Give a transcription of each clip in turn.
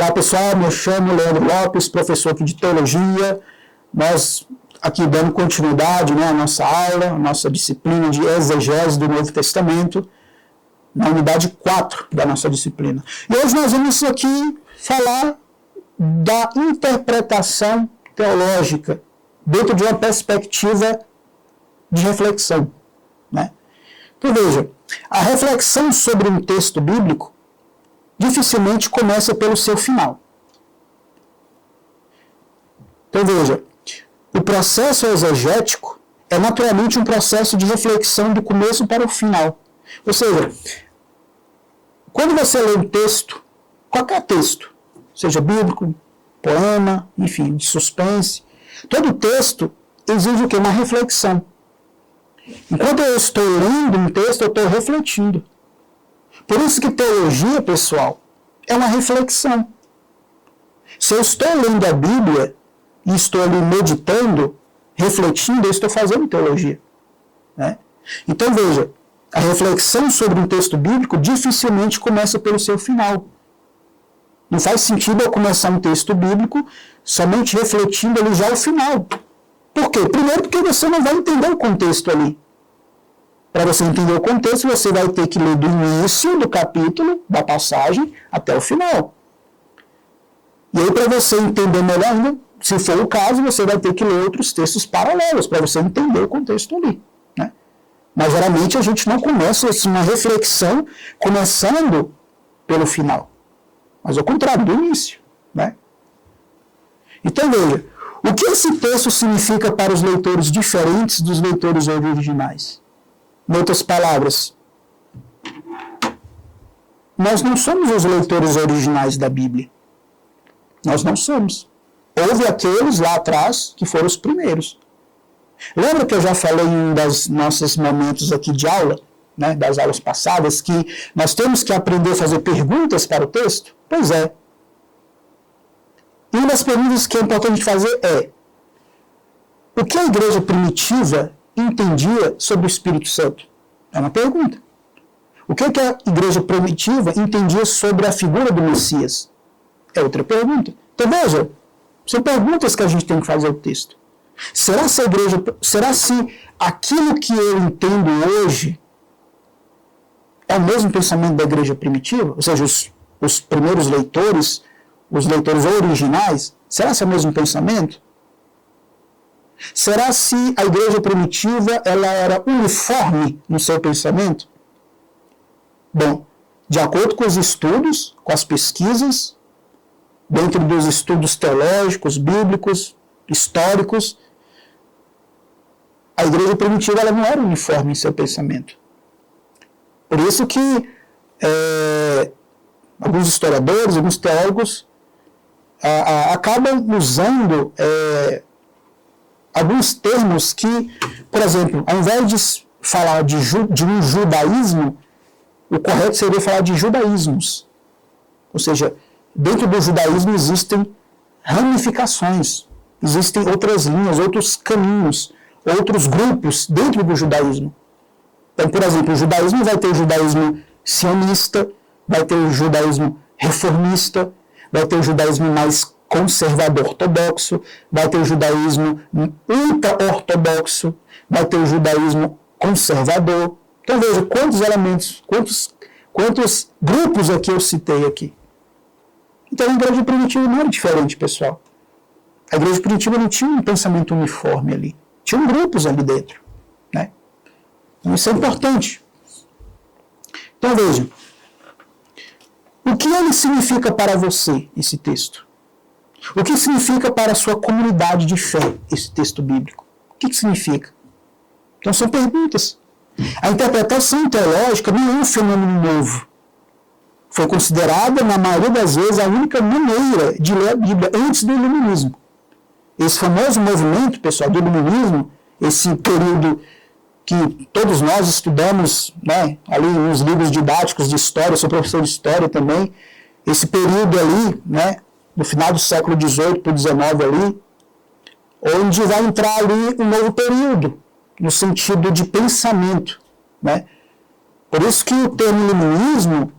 Olá pessoal, me chamo Leandro Lopes, professor aqui de Teologia. Nós aqui dando continuidade, à nossa aula, a nossa disciplina de exegese do Novo Testamento, na unidade 4 da nossa disciplina. E hoje nós vamos aqui falar da interpretação teológica dentro de uma perspectiva de reflexão. Então veja, a reflexão sobre um texto bíblico dificilmente começa pelo seu final. Então veja, o processo exegético é naturalmente um processo de reflexão do começo para o final. Ou seja, quando você lê um texto, qualquer texto, seja bíblico, poema, enfim, de suspense, todo texto exige o quê? Uma reflexão. Enquanto eu estou lendo um texto, eu estou refletindo. Por isso que teologia, pessoal, é uma reflexão. Se eu estou lendo a Bíblia e estou ali meditando, refletindo, eu estou fazendo teologia. Então veja, a reflexão sobre um texto bíblico dificilmente começa pelo seu final. Não faz sentido eu começar um texto bíblico somente refletindo ali já o final. Por quê? Primeiro porque você não vai entender o contexto ali. Para você entender o contexto, você vai ter que ler do início do capítulo, da passagem, até o final. E aí, para você entender melhor ainda, se for o caso, você vai ter que ler outros textos paralelos, para você entender o contexto ali. Mas, geralmente, a gente não começa uma reflexão começando pelo final. Mas, ao contrário, do início. Então, veja, o que esse texto significa para os leitores diferentes dos leitores originais? Em outras palavras, nós não somos os leitores originais da Bíblia. Nós não somos. Houve aqueles lá atrás que foram os primeiros. Lembra que eu já falei em um dos nossos momentos aqui de aula, das aulas passadas, que nós temos que aprender a fazer perguntas para o texto? Pois é. E uma das perguntas que é importante fazer é: o que a igreja primitiva entendia sobre o Espírito Santo? É uma pergunta. O que a igreja primitiva entendia sobre a figura do Messias? É outra pergunta. Então veja, são perguntas que a gente tem que fazer ao texto. Será se aquilo que eu entendo hoje é o mesmo pensamento da igreja primitiva? Ou seja, os primeiros leitores, os leitores originais, será se é o mesmo pensamento? Será se a igreja primitiva ela era uniforme no seu pensamento? Bom, de acordo com os estudos, com as pesquisas, dentro dos estudos teológicos, bíblicos, históricos, a igreja primitiva ela não era uniforme em seu pensamento. Por isso que alguns historiadores, alguns teólogos acabam usando alguns termos que, por exemplo, ao invés de falar de um judaísmo, o correto seria falar de judaísmos. Ou seja, dentro do judaísmo existem ramificações, existem outras linhas, outros caminhos, outros grupos dentro do judaísmo. Então, por exemplo, o judaísmo vai ter o judaísmo sionista, vai ter o judaísmo reformista, vai ter o judaísmo mais conservador ortodoxo, vai ter o judaísmo ultra-ortodoxo, vai ter o judaísmo conservador. Então veja quantos elementos, quantos grupos aqui eu citei aqui. Então a igreja primitiva não era diferente, pessoal. A igreja primitiva não tinha um pensamento uniforme ali. Tinham grupos ali dentro. Então isso é importante. Então veja, o que ele significa para você, esse texto? O que significa para a sua comunidade de fé, esse texto bíblico? O que significa? Então são perguntas. A interpretação teológica não é um fenômeno novo. Foi considerada, na maioria das vezes, a única maneira de ler a Bíblia antes do iluminismo. Esse famoso movimento, pessoal, do iluminismo, esse período que todos nós estudamos, ali nos livros didáticos de história, eu sou professor de história também, esse período ali, no final do século XVIII para o XIX ali, onde vai entrar ali um novo período, no sentido de pensamento. Por isso que o termo iluminismo,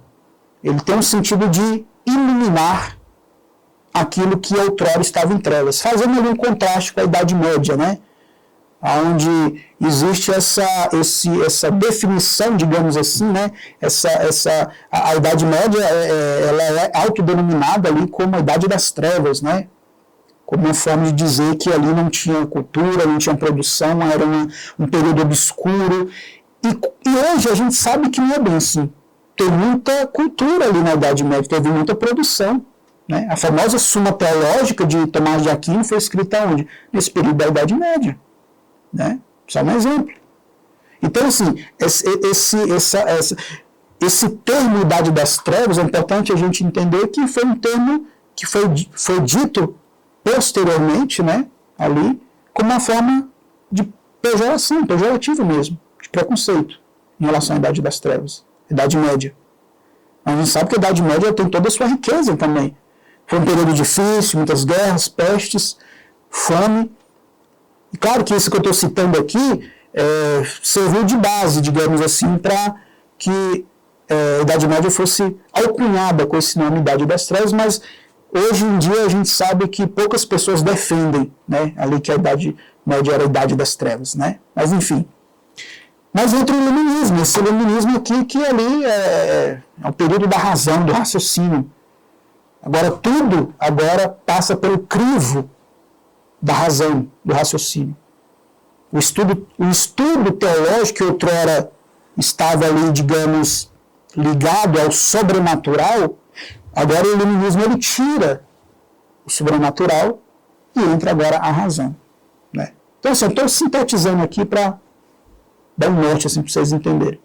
ele tem um sentido de iluminar, aquilo que outrora estava em trevas, fazendo ali um contraste com a Idade Média, né? Onde existe essa definição, digamos assim, né? A Idade Média ela é autodenominada ali como a Idade das Trevas, né? Como uma forma de dizer que ali não tinha cultura, não tinha produção, era um período obscuro. E hoje a gente sabe que não é bem assim. Tem muita cultura ali na Idade Média, teve muita produção. Né? A famosa Suma Teológica de Tomás de Aquino foi escrita onde? Nesse período da Idade Média. Né? Só um exemplo. Então, assim, esse termo Idade das Trevas, é importante a gente entender que foi um termo que foi dito posteriormente, né, ali, como uma forma de pejoração, pejorativo mesmo, de preconceito, em relação à Idade das Trevas, Idade Média. A gente sabe que a Idade Média tem toda a sua riqueza também. Foi um período difícil, muitas guerras, pestes, fome. E claro que isso que eu estou citando aqui serviu de base, digamos assim, para que a Idade Média fosse alcunhada com esse nome Idade das Trevas, mas hoje em dia a gente sabe que poucas pessoas defendem, né, ali que a Idade Média era a Idade das Trevas, né? Mas enfim. Mas entra o Iluminismo, esse Iluminismo aqui que ali é o período da razão, do raciocínio. Agora tudo passa pelo crivo da razão, do raciocínio. O estudo teológico que outrora estava ali, digamos, ligado ao sobrenatural, agora o Iluminismo ele tira o sobrenatural e entra agora a razão. Né? Então, assim, eu estou sintetizando aqui para dar um norte assim, para vocês entenderem.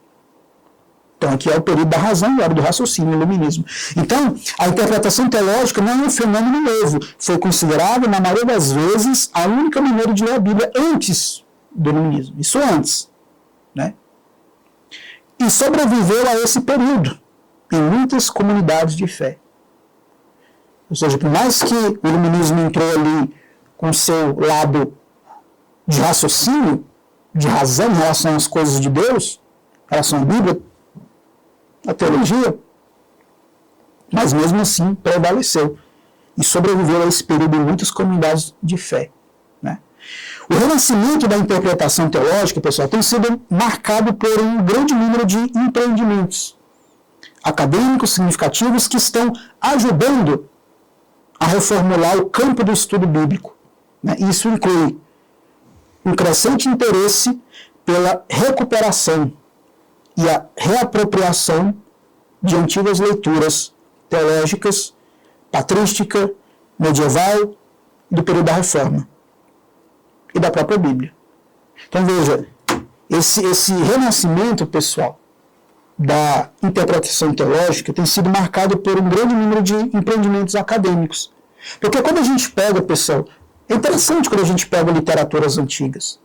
Então, aqui é o período da razão e a hora do raciocínio, o Iluminismo. Então, a interpretação teológica não é um fenômeno novo. Foi considerada, na maioria das vezes, a única maneira de ler a Bíblia antes do Iluminismo. Isso antes. Né? E sobreviveu a esse período em muitas comunidades de fé. Ou seja, por mais que o Iluminismo entrou ali com seu lado de raciocínio, de razão em relação às coisas de Deus, em relação à Bíblia, a teologia, mas mesmo assim prevaleceu e sobreviveu a esse período em muitas comunidades de fé. Né? O renascimento da interpretação teológica, pessoal, tem sido marcado por um grande número de empreendimentos acadêmicos significativos que estão ajudando a reformular o campo do estudo bíblico. Né? Isso inclui um crescente interesse pela recuperação e a reapropriação de antigas leituras teológicas, patrística, medieval e do período da Reforma e da própria Bíblia. Então veja, esse renascimento, pessoal, da interpretação teológica tem sido marcado por um grande número de empreendimentos acadêmicos. Porque quando a gente pega, pessoal, é interessante quando a gente pega literaturas antigas.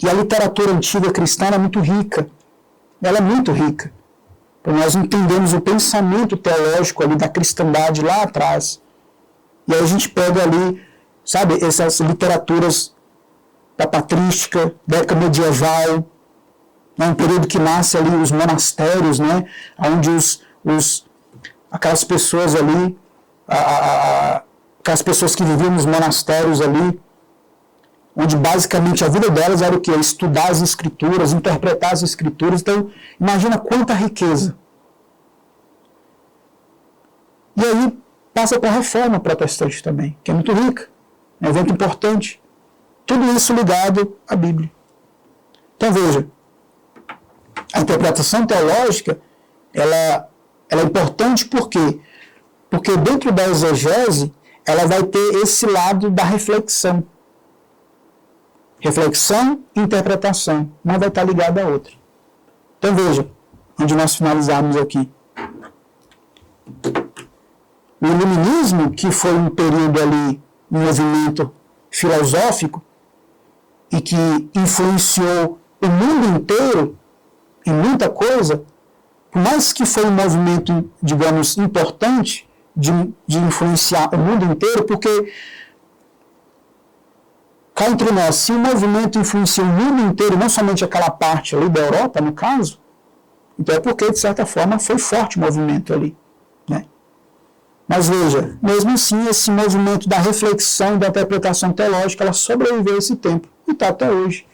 E a literatura antiga cristã é muito rica. Ela é muito rica. Então nós entendemos o pensamento teológico ali da cristandade lá atrás. E aí a gente pega ali, sabe, essas literaturas da patrística, da época medieval, né, um período que nasce ali os monastérios, né, onde aquelas pessoas ali, aquelas pessoas que viviam nos monastérios ali, onde basicamente a vida delas era o quê? Estudar as escrituras, interpretar as escrituras. Então, imagina quanta riqueza. E aí passa para a reforma protestante também, que é muito rica, é um evento importante. Tudo isso ligado à Bíblia. Então veja, a interpretação teológica, ela é importante por quê? Porque dentro da exegese, ela vai ter esse lado da reflexão. Reflexão e interpretação. Uma vai estar ligada à outra. Então veja, onde nós finalizarmos aqui. O Iluminismo, que foi um período ali, um movimento filosófico, e que influenciou o mundo inteiro em muita coisa, por mais que foi um movimento, digamos, importante de influenciar o mundo inteiro, porque cá entre nós, se o movimento influencia o mundo inteiro, não somente aquela parte ali da Europa, no caso, então é porque, de certa forma, foi forte o movimento ali. Né? Mas veja, mesmo assim, esse movimento da reflexão e da interpretação teológica, ela sobreviveu a esse tempo e está até hoje.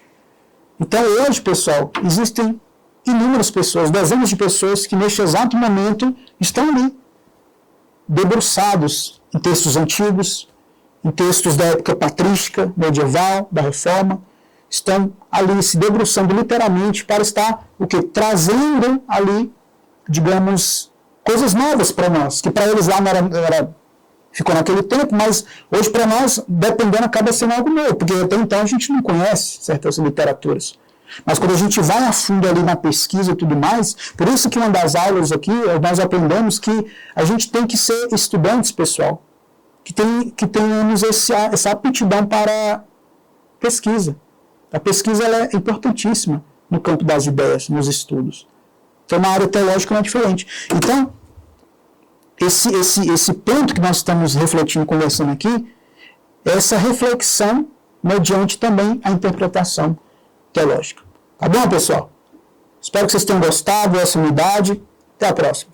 Então hoje, pessoal, existem inúmeras pessoas, dezenas de pessoas que neste exato momento estão ali, debruçados em textos antigos, em textos da época patrística, medieval, da Reforma, estão ali se debruçando literalmente para estar o quê? Trazendo ali, digamos, coisas novas para nós, que para eles lá não era, ficou naquele tempo, mas hoje para nós, dependendo, acaba sendo algo novo, porque até então a gente não conhece certas literaturas. Mas quando a gente vai a fundo ali na pesquisa e tudo mais, por isso que uma das aulas aqui, nós aprendemos que a gente tem que ser estudantes, pessoal, que tenhamos essa aptidão para pesquisa. A pesquisa ela é importantíssima no campo das ideias, nos estudos. Então, na área teológica não é diferente. Então, esse ponto que nós estamos refletindo, conversando aqui, é essa reflexão mediante também a interpretação teológica. Tá bom, pessoal? Espero que vocês tenham gostado dessa unidade. Até a próxima.